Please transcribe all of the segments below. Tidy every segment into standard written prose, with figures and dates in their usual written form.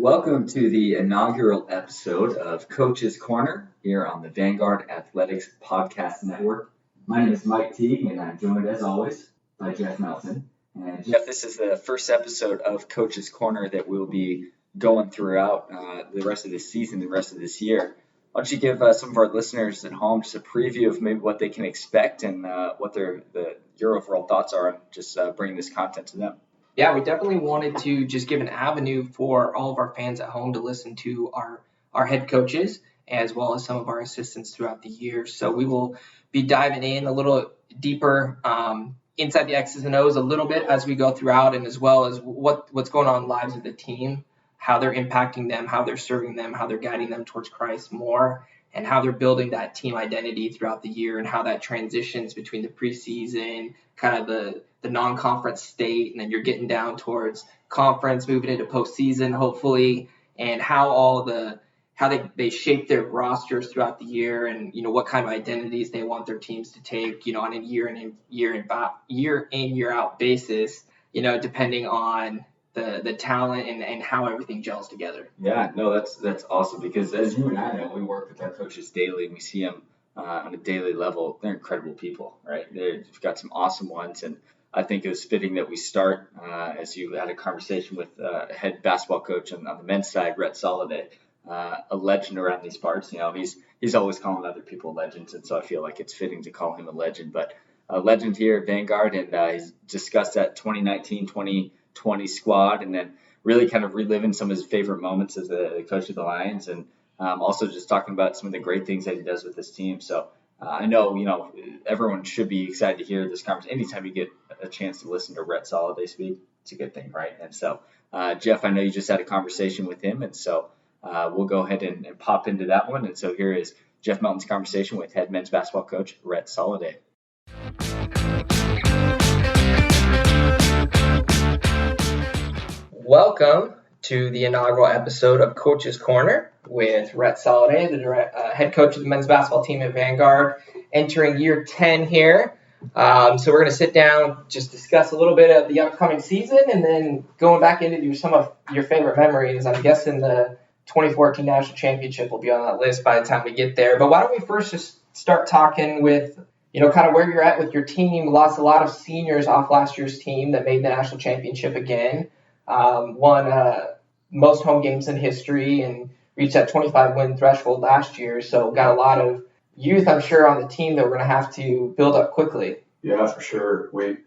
Welcome to the inaugural episode of Coach's Corner here on the Vanguard Athletics Podcast Network. My name is Mike Teague, and I'm joined, as always, by Jeff Melton. And Jeff, this is the first episode of Coach's Corner that we'll be going throughout the rest of this season, the rest of this year. Why don't you give some of our listeners at home just a preview of maybe what they can expect and what your overall thoughts are on just bringing this content to them? Yeah, we definitely wanted to just give an avenue for all of our fans at home to listen to our head coaches as well as some of our assistants throughout the year. So we will be diving in a little deeper inside the X's and O's a little bit as we go throughout, and as well as what's going on in the lives of the team, how they're impacting them, how they're serving them, how they're guiding them towards Christ more, and how they're building that team identity throughout the year and how that transitions between the preseason, kind of the non-conference state, and then you're getting down towards conference, moving into postseason, hopefully, and how they shape their rosters throughout the year, and what kind of identities they want their teams to take, on a year in year out basis, depending on the talent and how everything gels together. Yeah, no, that's awesome, because as you and I know, we work with our coaches daily and we see them on a daily level. They're incredible people, right? They've got some awesome ones, and I think it was fitting that we start as you had a conversation with head basketball coach on the men's side, Rhett Soliday, a legend around these parts. He's always calling other people legends, and so I feel like it's fitting to call him a legend. But a legend here at Vanguard, and he's discussed that 2019-2020 squad, and then really kind of reliving some of his favorite moments as the coach of the Lions, and also just talking about some of the great things that he does with his team. So I know, everyone should be excited to hear this conversation. Anytime you get a chance to listen to Rhett Soliday speak, it's a good thing, right? And so, Jeff, I know you just had a conversation with him, and so we'll go ahead and pop into that one. And so here is Jeff Melton's conversation with head men's basketball coach Rhett Soliday. Welcome to the inaugural episode of Coach's Corner with Rhett Soliday, the head coach of the men's basketball team at Vanguard, entering year 10 here. So we're going to sit down, just discuss a little bit of the upcoming season, and then going back into some of your favorite memories. I'm guessing the 2014 National Championship will be on that list by the time we get there. But why don't we first just start talking with, kind of where you're at with your team. Lost a lot of seniors off last year's team that made the National Championship again. Won most home games in history and reached that 25-win threshold last year. So got a lot of youth, I'm sure, on the team that we're going to have to build up quickly. Yeah, for sure. We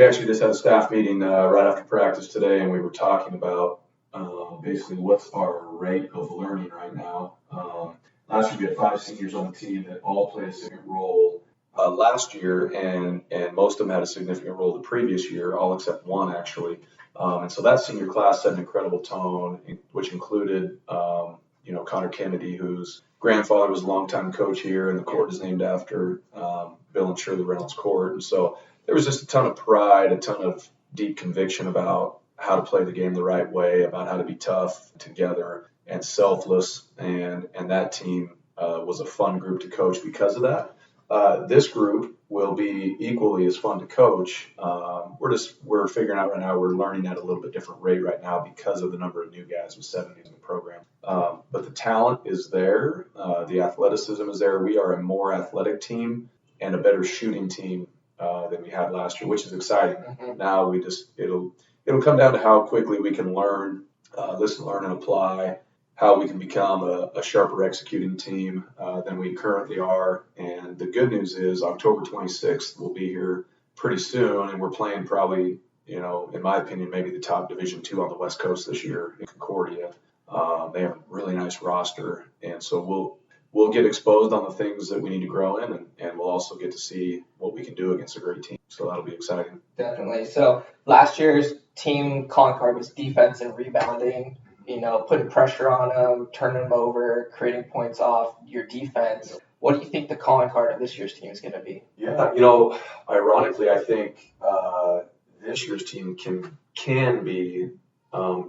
actually just had a staff meeting right after practice today, and we were talking about basically what's our rate of learning right now. Last year we had 5 seniors on the team that all played a significant role last year, and most of them had a significant role the previous year, all except one actually. And so that senior class set an incredible tone, which included, Connor Kennedy, whose grandfather was a longtime coach here, and the court is named after Bill and Shirley Reynolds Court. And so there was just a ton of pride, a ton of deep conviction about how to play the game the right way, about how to be tough together and selfless. And that team was a fun group to coach because of that. This group will be equally as fun to coach. We're figuring out right now, we're learning at a little bit different rate right now because of the number of new guys with 7 in the program. But the talent is there. The athleticism is there. We are a more athletic team and a better shooting team than we had last year, which is exciting. Mm-hmm. Now it'll come down to how quickly we can learn, listen, learn, and apply, how we can become a sharper executing team than we currently are. And the good news is October 26th will be here pretty soon, and we're playing probably, in my opinion, maybe the top Division II on the West Coast this year in Concordia. They have a really nice roster, and so we'll get exposed on the things that we need to grow in, and we'll also get to see what we can do against a great team. So that'll be exciting. Definitely. So last year's team calling card was defense and rebounding. Putting pressure on them, turning them over, creating points off your defense. What do you think the calling card of this year's team is going to be? Yeah, ironically, I think this year's team can be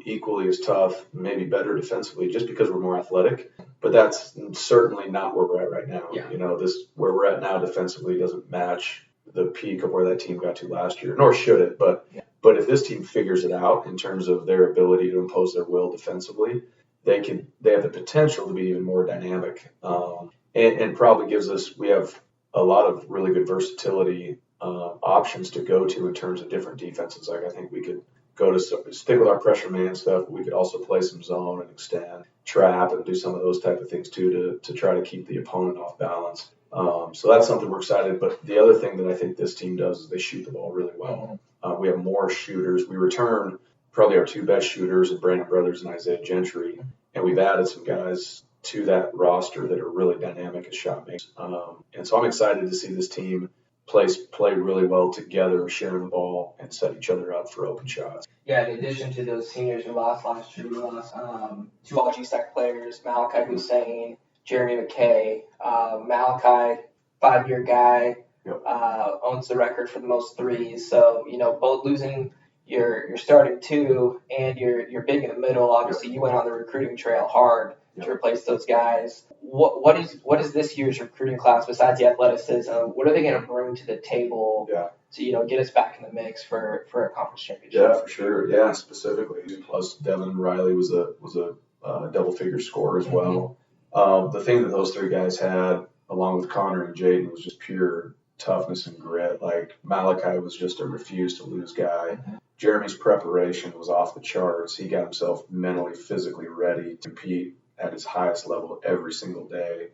equally as tough, maybe better defensively, just because we're more athletic. But that's certainly not where we're at right now. Yeah. Where we're at now defensively doesn't match the peak of where that team got to last year, nor should it. But if this team figures it out in terms of their ability to impose their will defensively, they have the potential to be even more dynamic, and probably we have a lot of really good versatility options to go to in terms of different defenses. Like I think we could stick with our pressure man stuff. But we could also play some zone and extend, trap, and do some of those type of things too to try to keep the opponent off balance. So that's something we're excited. But the other thing that I think this team does is they shoot the ball really well. We have more shooters. We returned probably our two best shooters, Brandon Brothers and Isaiah Gentry, and we've added some guys to that roster that are really dynamic as shot makers. And so I'm excited to see this team play really well together, sharing the ball and set each other up for open shots. Yeah, in addition to those seniors we lost last year, we lost two All-G-Sec players, Malachi Hussein, Jeremy McKay. Malachi, 5-year guy, Yep. Owns the record for the most threes. So, both losing your starting two and your big in the middle. Obviously, you went on the recruiting trail hard to replace those guys. What is this year's recruiting class besides the athleticism? What are they going to bring to the table to get us back in the mix for a conference championship? Yeah, for sure. Yeah, specifically. Plus, Devin Riley was a double-figure scorer as well. The thing that those three guys had, along with Connor and Jaden, was just pure toughness and grit. Like Malachi was just a refuse-to-lose guy. Jeremy's preparation was off the charts. He got himself mentally, physically ready to compete at his highest level every single day.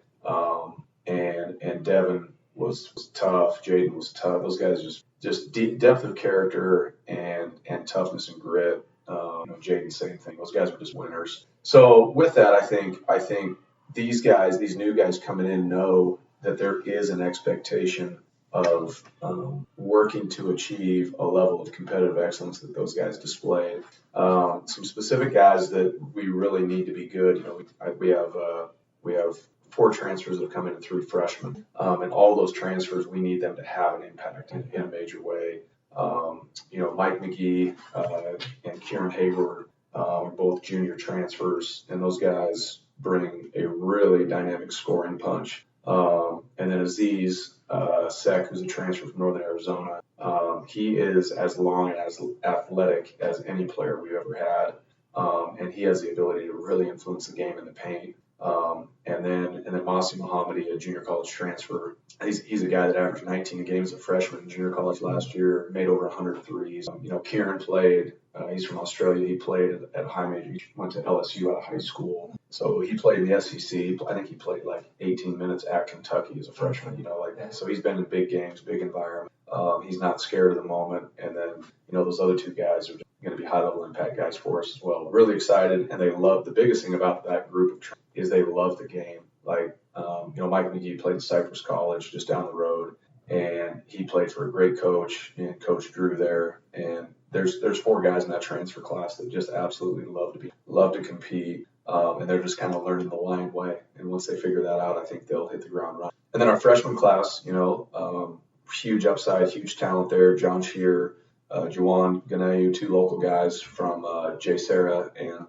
And Devin was tough. Jaden was tough. Those guys just deep depth of character and toughness and grit. Jaden, same thing. Those guys were just winners. So with that, I think these new guys coming in know that there is an expectation of working to achieve a level of competitive excellence that those guys displayed. Some specific guys that we really need to be good. We have 4 transfers that have come in and 3 freshmen, and all those transfers we need them to have an impact in a major way. Mike McGee and Kieran Hayward are both junior transfers, and those guys bring a really dynamic scoring punch. And then Aziz Sek, who's a transfer from Northern Arizona, he is as long and as athletic as any player we've ever had, and he has the ability to really influence the game in the paint. And then Masi Mohammadi, a junior college transfer, he's a guy that averaged 19 games as a freshman in junior college last year, made over 100 threes. Kieran played. He's from Australia. He played at a high major. He went to LSU out of high school. So he played in the SEC. I think he played like 18 minutes at Kentucky as a freshman, so he's been in big games, big environment. He's not scared of the moment. And then, those other 2 guys are going to be high-level impact guys for us as well. Really excited, and they love the biggest thing about that group is they love the game. Like, Mike McGee played at Cypress College just down the road, and he played for a great coach, and Coach Drew there. And there's 4 guys in that transfer class that just absolutely love to compete, and they're just kind of learning the Lion way. And once they figure that out, I think they'll hit the ground running. And then our freshman class, huge upside, huge talent there. John Shear, Juwan Ganayu, 2 local guys from J. Sarah, and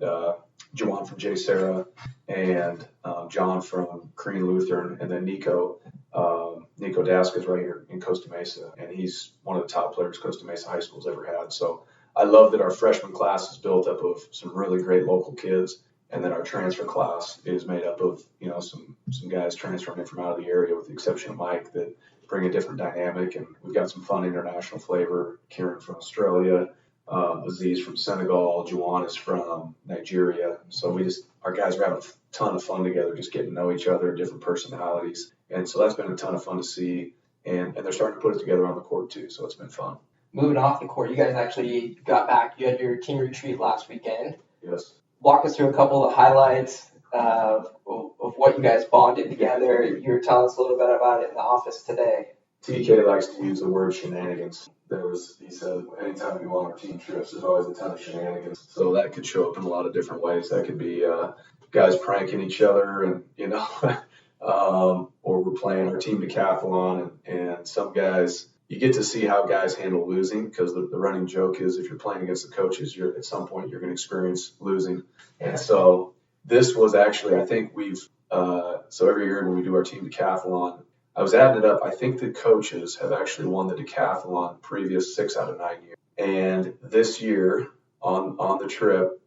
Juwan from J. Sarah, and John from Korean Lutheran, and then Nico Daska's right here in Costa Mesa, and he's one of the top players Costa Mesa High School's ever had. So I love that our freshman class is built up of some really great local kids, and then our transfer class is made up of some guys transferring in from out of the area, with the exception of Mike, that bring a different dynamic, and we've got some fun international flavor. Kieran from Australia, Aziz from Senegal, Juwan is from Nigeria. So our guys are having a ton of fun together, just getting to know each other, different personalities. And so that's been a ton of fun to see. And they're starting to put it together on the court too. So it's been fun. Moving off the court, you guys actually got back. You had your team retreat last weekend. Yes. Walk us through a couple of highlights of what you guys bonded together. You were telling us a little bit about it in the office today. TK likes to use the word shenanigans. He said, anytime we go on our team trips, there's always a ton of shenanigans. So that could show up in a lot of different ways. That could be guys pranking each other, and or we're playing our team decathlon, and some guys, you get to see how guys handle losing, because the running joke is if you're playing against the coaches, at some point you're going to experience losing. And so this was actually, I think so every year when we do our team decathlon, I was adding it up. I think the coaches have actually won the decathlon previous 6 out of 9 years. And this year on the trip,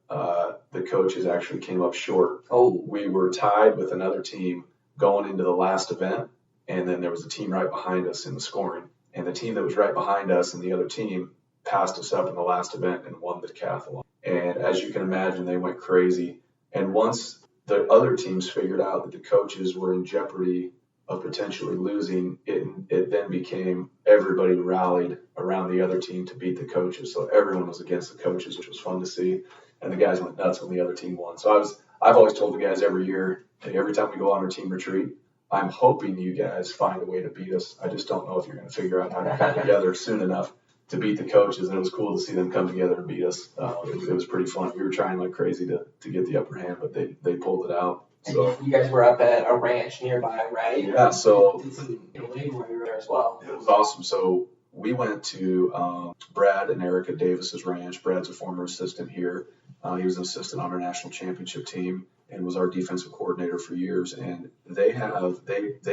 the coaches actually came up short. Oh, We were tied with another team going into the last event, and then there was a team right behind us in the scoring. And the team that was right behind us and the other team passed us up in the last event and won the decathlon. And as you can imagine, they went crazy. And once the other teams figured out that the coaches were in jeopardy of potentially losing, it then became everybody rallied around the other team to beat the coaches. So everyone was against the coaches, which was fun to see. And the guys went nuts when the other team won. So I've always told the guys every year, hey, every time we go on our team retreat, I'm hoping you guys find a way to beat us. I just don't know if you're going to figure out how to come together soon enough to beat the coaches. And it was cool to see them come together and beat us. It was pretty fun. We were trying like crazy to get the upper hand, but they pulled it out. So you guys were up at a ranch nearby, right? Yeah, so did some labor while you were there as well. It was awesome. So we went to Brad and Erica Davis's ranch. Brad's a former assistant here. He was an assistant on our national championship team and was our defensive coordinator for years. And they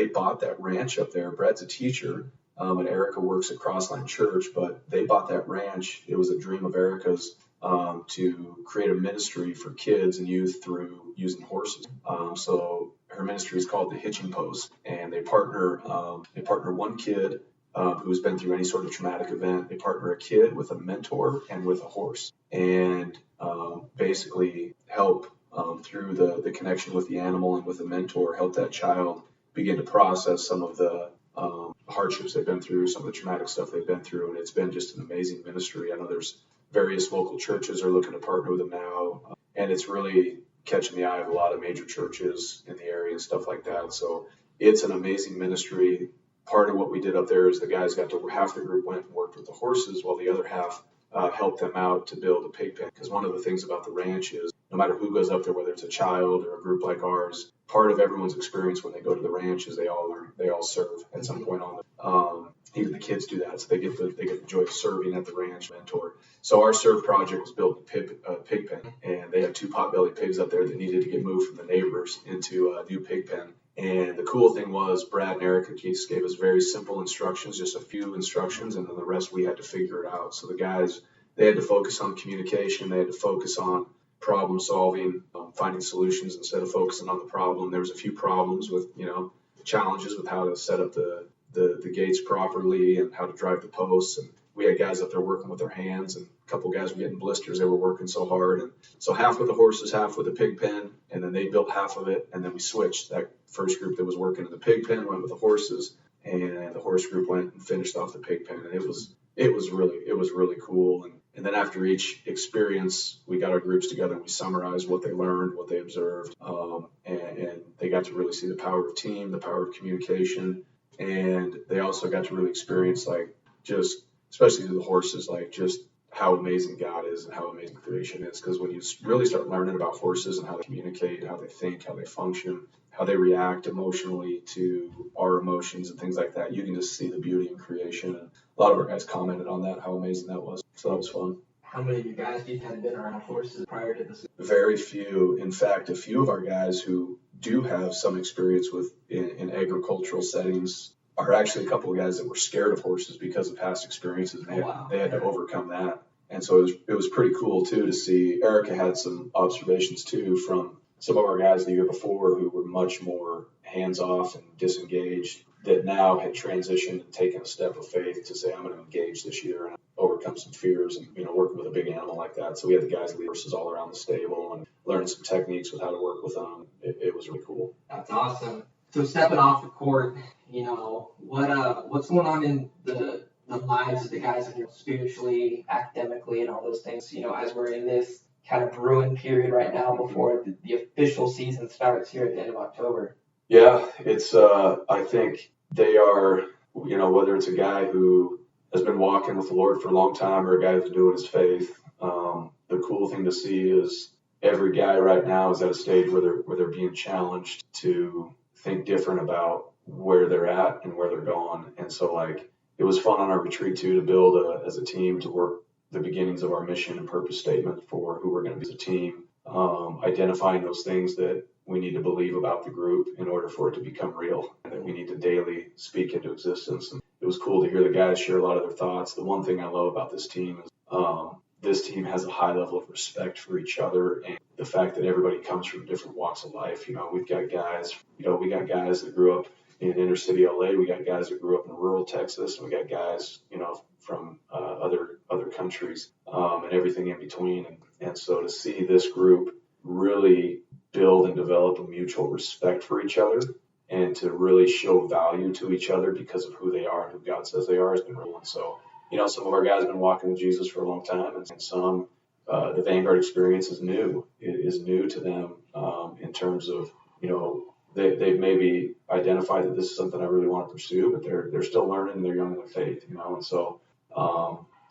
bought that ranch up there. Brad's a teacher, and Erica works at Crossline Church, but they bought that ranch. It was a dream of Erica's to create a ministry for kids and youth through using horses. So her ministry is called the Hitching Post, and they partner one kid who's been through any sort of traumatic event. They partner a kid with a mentor and with a horse, and basically help through the connection with the animal and with the mentor, help that child begin to process some of the hardships they've been through, some of the traumatic stuff they've been through. And it's been just an amazing ministry. I know there's various local churches are looking to partner with them now, and it's really catching the eye of a lot of major churches in the area and stuff like that. So it's an amazing ministry. Part of what we did up there is the guys half the group went and worked with the horses, while the other half helped them out to build a pig pen. Because one of the things about the ranch is no matter who goes up there, whether it's a child or a group like ours, part of everyone's experience when they go to the ranch is they all serve at some point on the even the kids do that, so they get the joy of serving at the ranch mentor. So our serve project was built a pig pen, and they had 2 potbelly pigs up there that needed to get moved from the neighbors into a new pig pen. And the cool thing was Brad and Erica gave us very simple instructions, just a few instructions, and then the rest we had to figure it out. So the guys, they had to focus on communication, they had to focus on problem solving, finding solutions instead of focusing on the problem. There was a few problems with, challenges with how to set up the gates properly and how to drive the posts. And we had guys up there working with their hands, and a couple guys were getting blisters. They were working so hard. And so half with the horses, half with the pig pen, and then they built half of it. And then we switched. That first group that was working in the pig pen went with the horses, and the horse group went and finished off the pig pen. And it was really cool. And then after each experience, we got our groups together and we summarized what they learned, what they observed, and they got to really see the power of team, the power of communication, and they also got to really experience, especially the horses, just how amazing God is and how amazing creation is. Because when you really start learning about horses and how they communicate, how they think, how they function, how they react emotionally to our emotions and things like that, you can just see the beauty in creation. And a lot of our guys commented on that, how amazing that was. So that was fun. How many of you guys had been around horses prior to this? Very few. In fact, a few of our guys who do have some experience in agricultural settings are actually a couple of guys that were scared of horses because of past experiences. And they had to overcome that. And so it was pretty cool too to see. Erica had some observations too from some of our guys the year before who were much more hands-off and disengaged, that now had transitioned and taken a step of faith to say, I'm going to engage this year and overcome some fears and, working with a big animal like that. So we had the guys lead horses all around the stable and learn some techniques with how to work with them. It was really cool. That's awesome. So stepping off the court, what's going on in the lives of the guys, spiritually, academically, and all those things, as we're in this kind of brewing period right now before the official season starts here at the end of October? Yeah, it's, I think they are, whether it's a guy who has been walking with the Lord for a long time or a guy who's doing his faith, the cool thing to see is every guy right now is at a stage where they're being challenged to think different about where they're at and where they're going. And so it was fun on our retreat too, to build as a team, to work the beginnings of our mission and purpose statement for who we're going to be as a team, identifying those things that we need to believe about the group in order for it to become real, and that we need to daily speak into existence. And it was cool to hear the guys share a lot of their thoughts. The one thing I love about this team is this team has a high level of respect for each other, and the fact that everybody comes from different walks of life. We've got guys, that grew up in inner city LA. We got guys that grew up in rural Texas, and we got guys, from other countries, and everything in between. And so to see this group really build and develop a mutual respect for each other, and to really show value to each other because of who they are and who God says they are has been real. And so, some of our guys have been walking with Jesus for a long time, and some, the Vanguard experience is new. It is new to them, in terms of, they've maybe identified that this is something I really want to pursue, but they're still learning. They're young in their faith, and so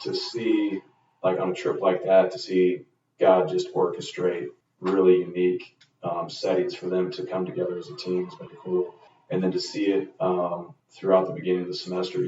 to see, like on a trip like that, to see God just orchestrate really unique settings for them to come together as a team has been cool. And then to see it throughout the beginning of the semester,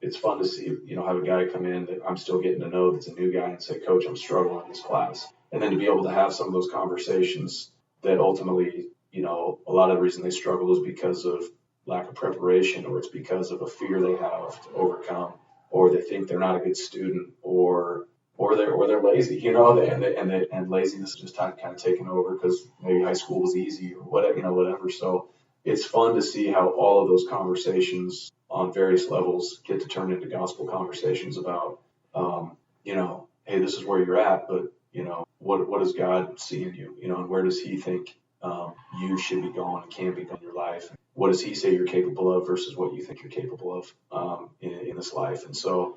it's fun to see, have a guy come in that I'm still getting to know that's a new guy and say, Coach, I'm struggling in this class. And then to be able to have some of those conversations that ultimately, a lot of the reason they struggle is because of lack of preparation, or it's because of a fear they have to overcome, or they think they're not a good student, or they're lazy, and laziness is just kind of taking over because maybe high school was easy or whatever. So it's fun to see how all of those conversations on various levels get to turn into gospel conversations about, hey, this is where you're at, but what does God see in you, and where does He think you should be going and can be going in your life? What does He say you're capable of versus what you think you're capable of in this life? And so,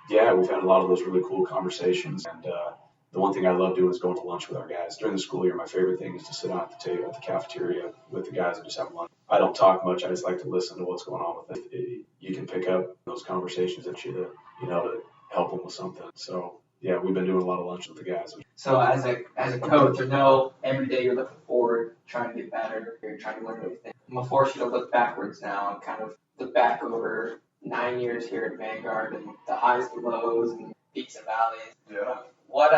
we've had a lot of those really cool conversations. And the one thing I love doing is going to lunch with our guys. During the school year, my favorite thing is to sit down at the table at the cafeteria with the guys and just have lunch. I don't talk much. I just like to listen to what's going on with it. You can pick up those conversations that to help them with something. So, we've been doing a lot of lunch with the guys. So as a coach, I know every day you're looking forward, trying to get better, you're trying to learn everything. I'm gonna force you to look backwards now and kind of look back over 9 years here at Vanguard and the highs and lows and peaks and valleys. Yeah. What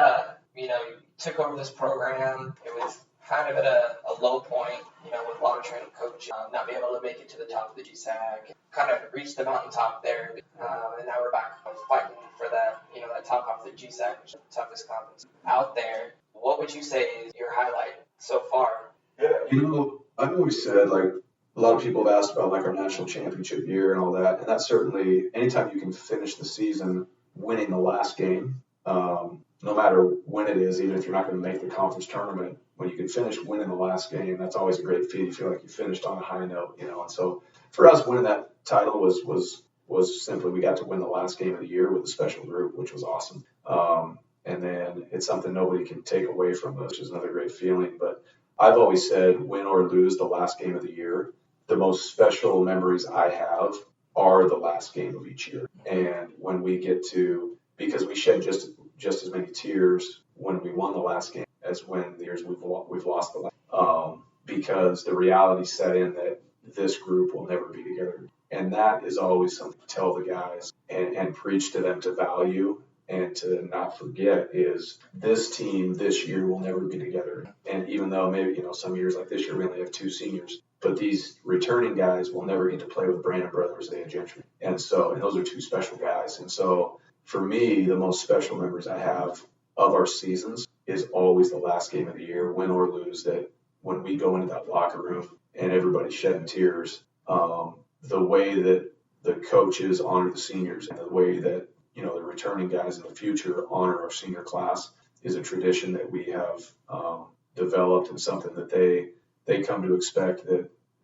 you took over this program. It was kind of at a low point, with a lot of training coaches, not being able to make it to the top of the GSAC, kind of reached the mountaintop there, and now we're back fighting for that, that top half of the GSAC, which is the toughest conference out there. What would you say is your highlight so far? Yeah, I've always said, like, a lot of people have asked about, like, our national championship year and all that, and that's certainly, anytime you can finish the season winning the last game, no matter when it is, even if you're not going to make the conference tournament, when you can finish winning the last game, that's always a great feat. You feel like you finished on a high note, And so for us, winning that title was simply we got to win the last game of the year with a special group, which was awesome. And then it's something nobody can take away from us, which is another great feeling. But I've always said, win or lose the last game of the year, the most special memories I have are the last game of each year. And when we get to, because we shed just as many tears when we won the last game as when the years we've lost the last, because the reality set in that this group will never be together. And that is always something to tell the guys and preach to them to value and to not forget, is this team this year will never be together. And even though maybe, some years like this year we only have 2 seniors, but these returning guys will never get to play with Brandon Brothers at Gentry. And those are 2 special guys. And so for me, the most special memories I have of our seasons is always the last game of the year, win or lose, that when we go into that locker room and everybody's shedding tears, the way that the coaches honor the seniors and the way that, the returning guys in the future honor our senior class is a tradition that we have developed, and something that they come to expect,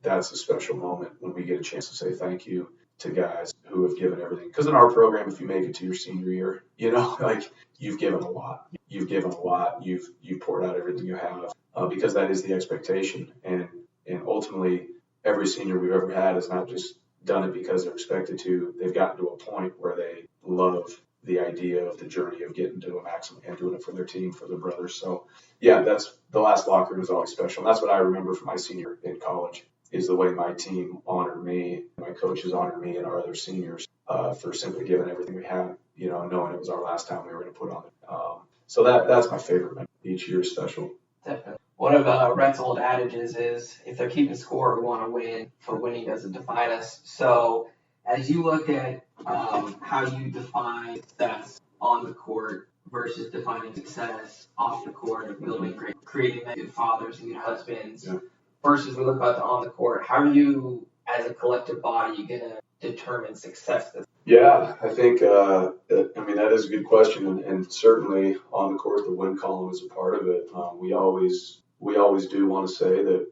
that's a special moment when we get a chance to say thank you to guys who have given everything. Because in our program, if you make it to your senior year, like, you've given a lot. You've poured out everything you have, because that is the expectation. And ultimately, every senior we've ever had has not just done it because they're expected to. They've gotten to a point where they love the idea of the journey of getting to a maximum and doing it for their team, for their brothers. So, that's the last locker room is always special. And that's what I remember from my senior in college, is the way my team honored me, my coaches honored me, and our other seniors for simply giving everything we had, knowing it was our last time we were going to put on it. So that's my favorite memory. Each year is special. Definitely. One of Rhett's old adages is, if they're keeping score, we want to win, but winning doesn't define us. So as you look at how you define success on the court versus defining success off the court of building creating good fathers and good husbands, versus we look about the on the court. How are you, as a collective body, going to determine success? Yeah, I think, that is a good question. And certainly on the court, the win column is a part of it. We always do want to say that,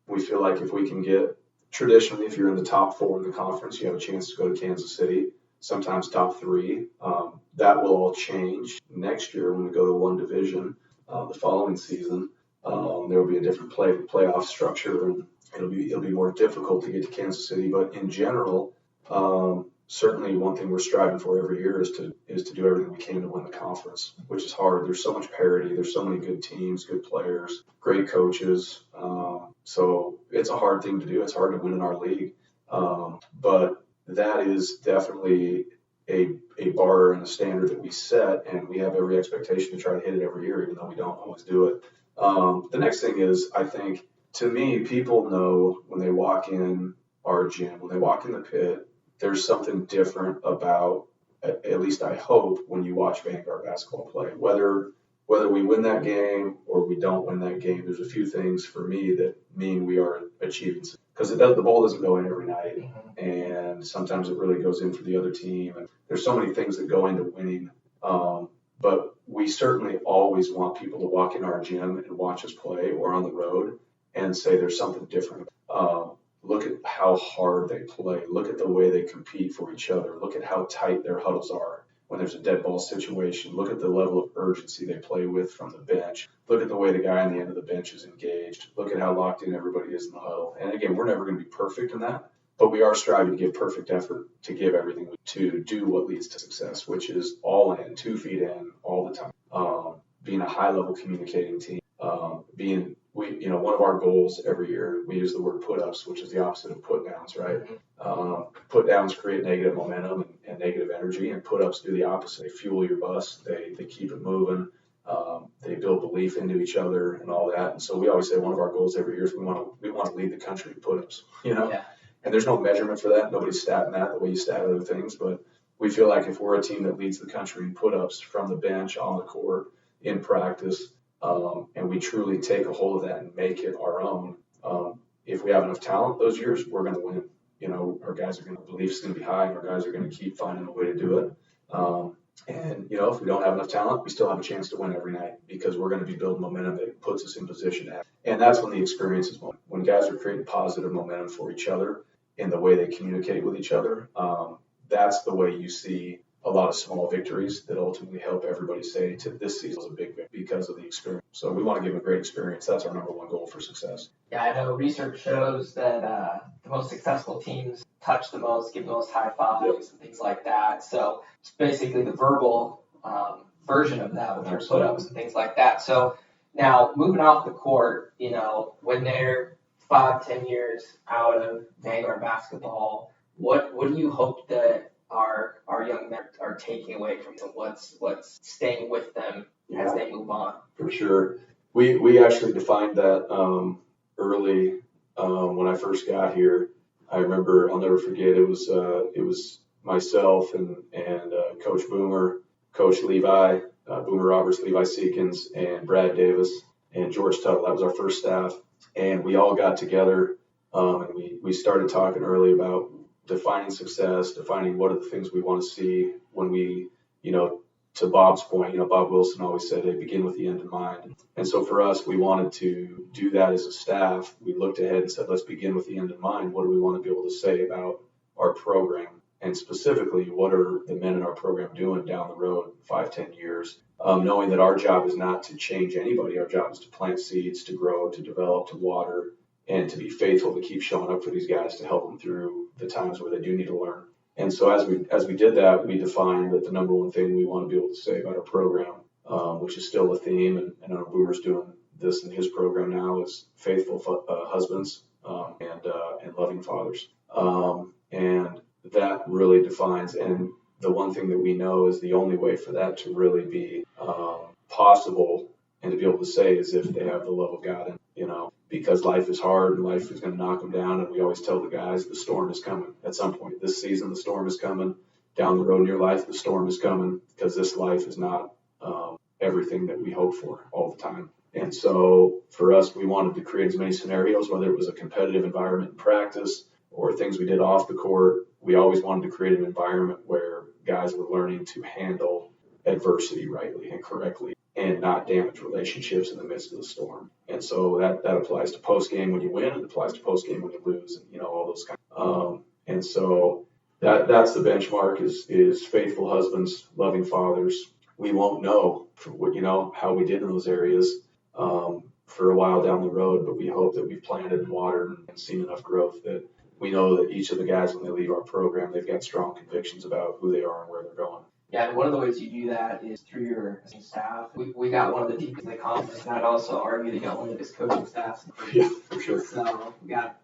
we feel like if we can get, traditionally, if you're in the top 4 in the conference, you have a chance to go to Kansas City, sometimes top 3. That will all change next year when we go to one division the following season. There will be a different playoff structure, and it'll be more difficult to get to Kansas City. But in general, certainly one thing we're striving for every year is to do everything we can to win the conference, which is hard. There's so much parity. There's so many good teams, good players, great coaches. So it's a hard thing to do. It's hard to win in our league. But that is definitely a bar and a standard that we set, and we have every expectation to try to hit it every year, even though we don't always do it. The next thing is, I think, to me, people know when they walk in our gym, when they walk in the pit, there's something different about, at least I hope, when you watch Vanguard basketball play. Whether we win that game or we don't win that game, there's a few things for me that mean we are achieving. Because the ball doesn't go in every night, and sometimes it really goes in for the other team. And there's so many things that go into winning. But we certainly always want people to walk in our gym and watch us play or on the road and say there's something different. Look at how hard they play. Look at the way they compete for each other. Look at how tight their huddles are when there's a dead ball situation. Look at the level of urgency they play with from the bench. Look at the way the guy on the end of the bench is engaged. Look at how locked in everybody is in the huddle. And again, we're never going to be perfect in that, but we are striving to give perfect effort to give everything to do what leads to success, which is all in, 2 feet in, all the time. Being a high-level communicating team, one of our goals every year, we use the word put-ups, which is the opposite of put-downs, right? Put-downs create negative momentum and negative energy, and put-ups do the opposite. They fuel your bus. They keep it moving. They build belief into each other and all that. And so we always say one of our goals every year is we want to lead the country in put-ups, Yeah. And there's no measurement for that. Nobody's statting that the way you stat other things. But we feel like if we're a team that leads the country in put-ups from the bench, on the court, in practice, and we truly take a hold of that and make it our own. If we have enough talent those years, we're going to win. Our guys are going to believe it's going to be high, and our guys are going to keep finding a way to do it. If we don't have enough talent, we still have a chance to win every night because we're going to be building momentum that puts us in position. And that's when the experience is when guys are creating positive momentum for each other in the way they communicate with each other. That's the way you see a lot of small victories that ultimately help everybody say to this season was a big victory because of the experience. So we want to give them a great experience. That's our number one goal for success. Yeah, I know research shows that the most successful teams touch the most, give the most high fives and things like that. So it's basically the verbal version of that with their put-ups and things like that. So now moving off the court, when they're 5-10 years out of Vanguard basketball, what do you hope that our young men are taking away from them? What's staying with them as they move on? For sure. We actually defined that early when I first got here. I remember, I'll never forget, it was myself and Coach Boomer, Coach Levi, Boomer Roberts, Levi Seekins, and Brad Davis, and George Tuttle. That was our first staff. And we all got together and we started talking early about defining success, defining what are the things we want to see when we, to Bob's point, Bob Wilson always said, hey, begin with the end in mind. And so for us, we wanted to do that as a staff. We looked ahead and said, let's begin with the end in mind. What do we want to be able to say about our program? And specifically, what are the men in our program doing down the road, 5-10 years? Knowing that our job is not to change anybody. Our job is to plant seeds, to grow, to develop, to water, and to be faithful to keep showing up for these guys to help them through the times where they do need to learn. And so as we did that, we defined that the number one thing we want to be able to say about our program, which is still a theme, and our Boomer's doing this in his program now, is faithful husbands and loving fathers. And that really defines, and the one thing that we know is the only way for that to really be possible and to be able to say is if they have the love of God, and because life is hard and life is going to knock them down. And we always tell the guys the storm is coming at some point. This season, the storm is coming. down the road in your life, the storm is coming, because this life is not everything that we hope for all the time. And so for us, we wanted to create as many scenarios, whether it was a competitive environment in practice or things we did off the court. We always wanted to create an environment where guys were learning to handle adversity rightly and correctly and not damage relationships in the midst of the storm. And so that applies to post game when you win, and it applies to post game when you lose, and all those kind of. And so that's the benchmark is faithful husbands, loving fathers. We won't know how we did in those areas for a while down the road, but we hope that we've planted and watered and seen enough growth that we know that each of the guys, when they leave our program, they've got strong convictions about who they are and where they're going. Yeah, and one of the ways you do that is through your staff. We got one of the deepest in the conference, and I'd also argue they got one of the best coaching staffs. Yeah, for sure. So we got,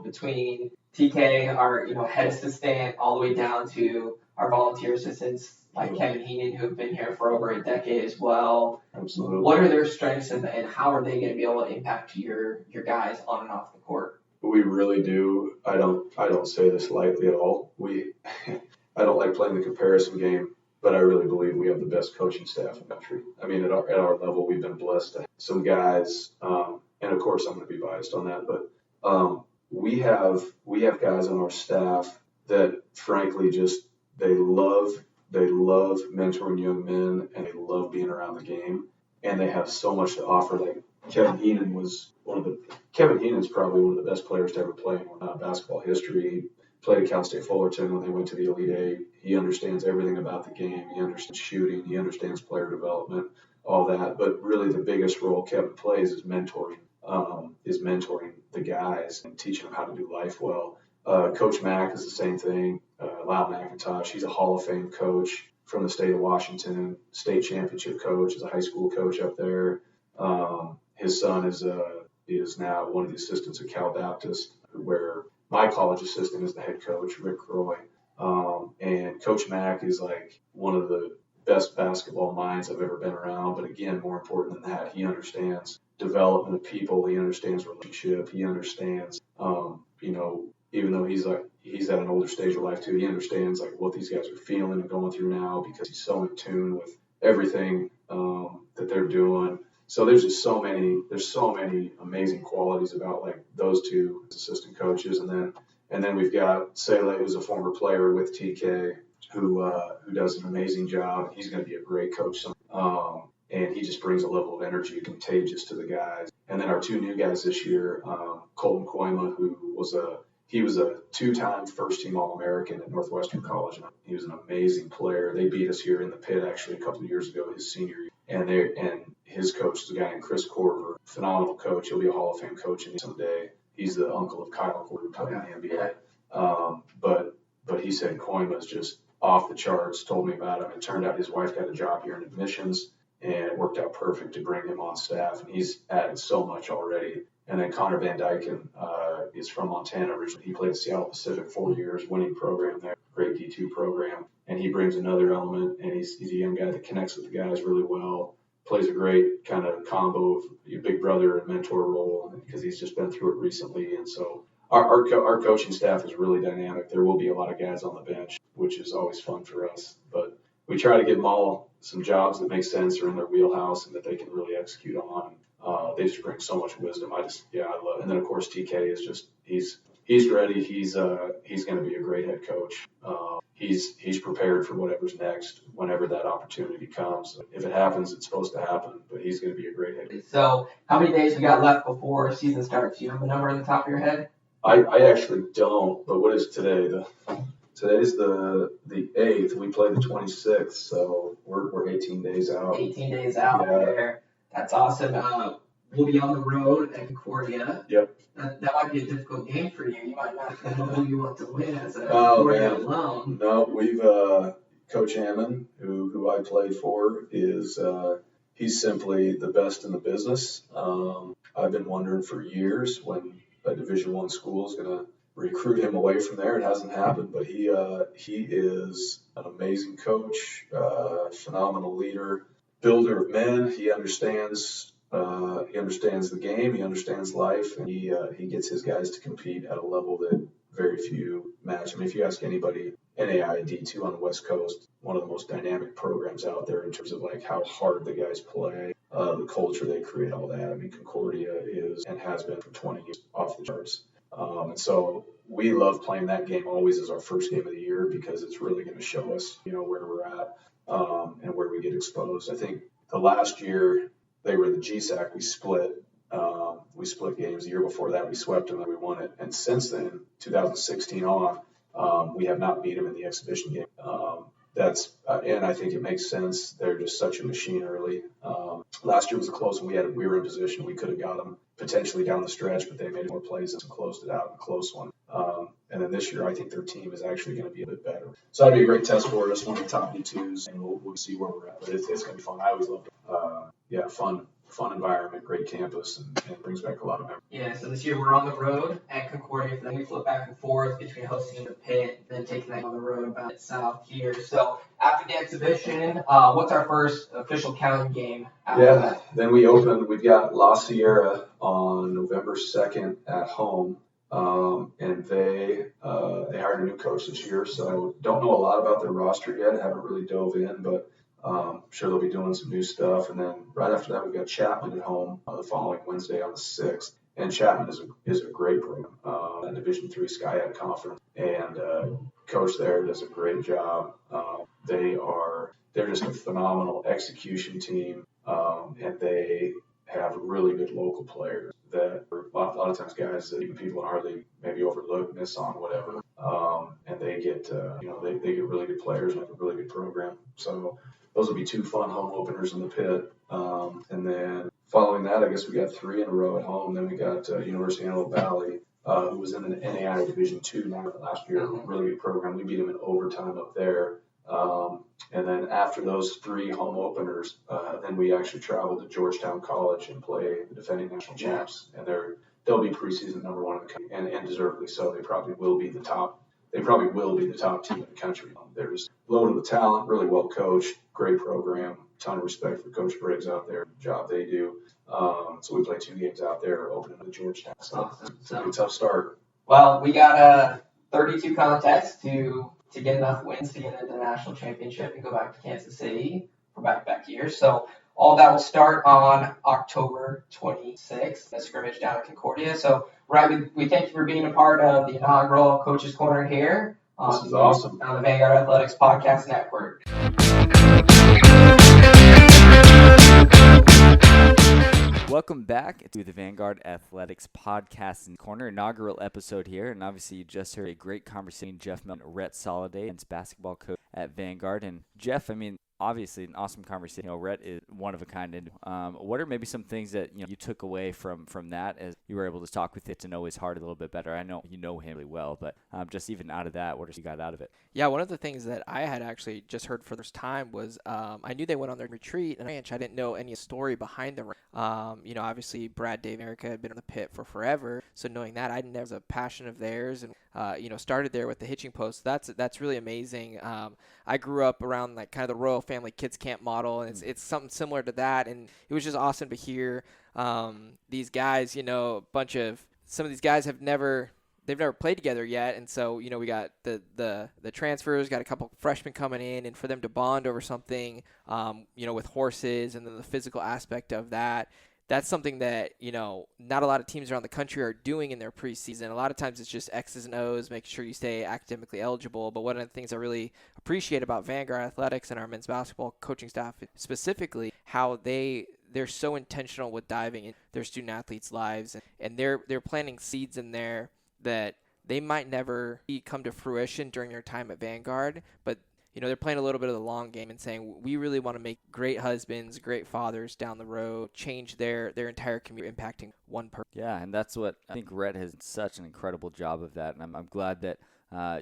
between TK, our, head assistant, all the way down to our volunteer assistants like Kevin Heenan, who've been here for over a decade as well. Absolutely. What are their strengths and how are they going to be able to impact your guys on and off the court? We really do. I don't say this lightly at all. I don't like playing the comparison game, but I really believe we have the best coaching staff in the country. I mean, at our level, we've been blessed to have some guys, and of course I'm going to be biased on that, but we have guys on our staff that frankly they love mentoring young men, and they love being around the game, and they have so much to offer. Like Kevin Heenan's probably one of the best players to ever play in basketball history. He played at Cal State Fullerton when they went to the Elite Eight. He understands everything about the game. He understands shooting. He understands player development, all that. But really, the biggest role Kevin plays is mentoring the guys and teaching them how to do life well. Coach Mack is the same thing. Lyle McIntosh, he's a Hall of Fame coach from the state of Washington, state championship coach, is a high school coach up there. His son is now one of the assistants at Cal Baptist, where my college assistant is the head coach, Rick Croy. And Coach Mack is like one of the best basketball minds I've ever been around. But again, more important than that, he understands development of people. He understands relationship. He understands, even though he's at an older stage of life too, he understands like what these guys are feeling and going through now, because he's so in tune with everything that they're doing. So there's so many amazing qualities about like those two assistant coaches, and then we've got Sele, who's a former player with TK, who does an amazing job. He's going to be a great coach, and he just brings a level of energy contagious to the guys. And then our two new guys this year, Colton Koima, who was a 2-time first-team All-American at Northwestern College. He was an amazing player. They beat us here in the pit actually a couple of years ago, his senior year. And his coach is a guy named Chris Corver, phenomenal coach. He'll be a Hall of Fame coach someday. He's the uncle of Kyle Korver, who played in the NBA. But he said Koima's just off the charts. Told me about him. It turned out his wife got a job here in admissions, and it worked out perfect to bring him on staff. And he's added so much already. And then Connor Van Dyken is from Montana originally. He played at Seattle Pacific 4 years, winning program there, great D2 program. And he brings another element, and he's a young guy that connects with the guys really well, plays a great kind of combo of your big brother and mentor role, because he's just been through it recently. And so our coaching staff is really dynamic. There will be a lot of guys on the bench, which is always fun for us. But we try to give them all some jobs that make sense or in their wheelhouse and that they can really execute on. They just bring so much wisdom. I love it. And then of course TK is just he's ready. He's going to be a great head coach. He's prepared for whatever's next whenever that opportunity comes. If it happens, it's supposed to happen. But he's going to be a great head coach. So how many days we got left before season starts? Do you have a number on the top of your head? I actually don't. But what is today? Today's the 8th. We play the 26th, so we're 18 days out. 18 days out there. That's awesome. We'll be on the road at Concordia. Yep. That might be a difficult game for you. You might not know who you want to win as a Concordia alone. No, we've Coach Hammond, who I played for, is he's simply the best in the business. I've been wondering for years when a Division I school is going to recruit him away from there. It hasn't happened, but he is an amazing coach, phenomenal leader, builder of men. He understands the game. He understands life, and he gets his guys to compete at a level that very few match. I mean, if you ask anybody NAI D2 on the West Coast, one of the most dynamic programs out there in terms of like how hard the guys play, the culture they create, all that. I mean, Concordia is and has been for 20 years off the charts. And so we love playing that game always as our first game of the year because it's really going to show us, where we're at and where we get exposed. I think the last year they were the GSAC, we split. We split games. The year before that, we swept them and we won it. And since then, 2016 on, we have not beat them in the exhibition game. And I think it makes sense. They're just such a machine early. Last year was a close one. We were in position. We could have got them potentially down the stretch, but they made more plays and closed it out in a close one. And then this year, I think their team is actually going to be a bit better. So that'd be a great test for us, one of the top D2s, and we'll see where we're at. But it's going to be fun. I always love it. Fun environment, great campus, and brings back a lot of memories. Yeah, so this year we're on the road at Concordia. Then we flip back and forth between hosting the pit, then taking that on the road about south here. So after the exhibition, what's our first official counting game after that? Then we've got La Sierra on November 2nd at home. And they hired a new coach this year, so don't know a lot about their roster yet. Haven't really dove in, but sure they'll be doing some new stuff. And then right after that, we've got Chapman at home the following Wednesday on the 6th. And Chapman is a great program, a Division III SCIAC conference, and coach there does a great job. They're just a phenomenal execution team, and they have really good local players that a lot of times guys that even people in our league maybe overlook, miss on, whatever. And they get they get really good players and have a really good program. So those will be two fun home openers in the pit. And then following that, I guess we got 3 in a row at home. Then we got University of Antelope Valley, who was in the NAI Division II last year. Really good program. We beat them in overtime up there. And then after those 3 home openers, then we actually travel to Georgetown College and play the defending national champs. And they'll be preseason number 1 in the country, and deservedly so. They probably will be the top. They probably will be the top team in the country. They're just loaded with talent, really well coached, great program, ton of respect for Coach Briggs out there, the job they do. So we play 2 games out there, opening with Georgetown. So it's a tough start. Well, we got 32 contests to get enough wins to get into the national championship and go back to Kansas City for back-to-back years. So all that will start on October 26th, a scrimmage down at Concordia. So, Rhett, we thank you for being a part of the inaugural Coach's Corner here. This is awesome. On the Vanguard Athletics Podcast Network. Welcome back to the Vanguard Athletics Podcast Corner, inaugural episode here. And obviously, you just heard a great conversation with Jeff Milton, Rhett Soliday, and basketball coach at Vanguard. And Jeff, obviously an awesome conversation. Rhett is one of a kind. And what are maybe some things that you took away from that as you were able to talk with it to know his heart a little bit better? I know you know him really well, but just even out of that, what you got out of it? Yeah, one of the things that I had actually just heard for the first time was I knew they went on their retreat and ranch. I didn't know any story behind the ranch. Obviously Brad Dave America had been in the pit for forever, so knowing that, I never was a passion of theirs, and started there with the hitching post. That's really amazing. I grew up around like kind of the Royal Family Kids Camp model, and it's something similar to that, and it was just awesome to hear these guys. Some of these guys they've never played together yet, and so we got the transfers, got a couple freshmen coming in, and for them to bond over something, with horses, and then the physical aspect of that. That's something that, not a lot of teams around the country are doing in their preseason. A lot of times it's just X's and O's, making sure you stay academically eligible. But one of the things I really appreciate about Vanguard Athletics and our men's basketball coaching staff specifically, how they're so intentional with diving in their student athletes' lives. And they're planting seeds in there that they might never come to fruition during their time at Vanguard, but they're playing a little bit of the long game and saying, we really want to make great husbands, great fathers down the road, change their entire community, impacting one person. Yeah, and that's what I think Rhett has such an incredible job of that. And I'm glad that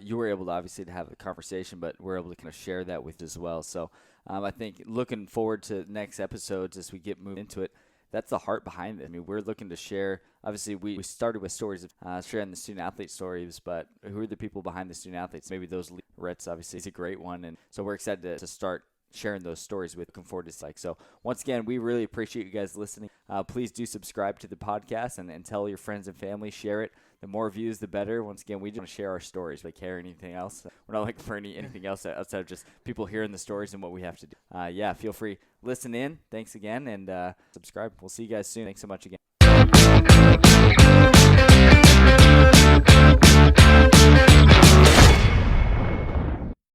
you were able to obviously to have a conversation, but we're able to kind of share that with you as well. So I think looking forward to next episodes as we get moved into it. That's the heart behind it. We're looking to share. Obviously, we started with stories of sharing the student-athlete stories, but who are the people behind the student-athletes? Maybe those Rhett's obviously is a great one, and so we're excited to start sharing those stories with. Looking forward to like. So once again, we really appreciate you guys listening. please do subscribe to the podcast and tell your friends and family, share it. The more views, the better. Once again, we just want to share our stories. We care anything else. We're not looking for anything else outside of just people hearing the stories and what we have to do. Yeah, feel free. Listen in. Thanks again, and subscribe. We'll see you guys soon. Thanks so much again.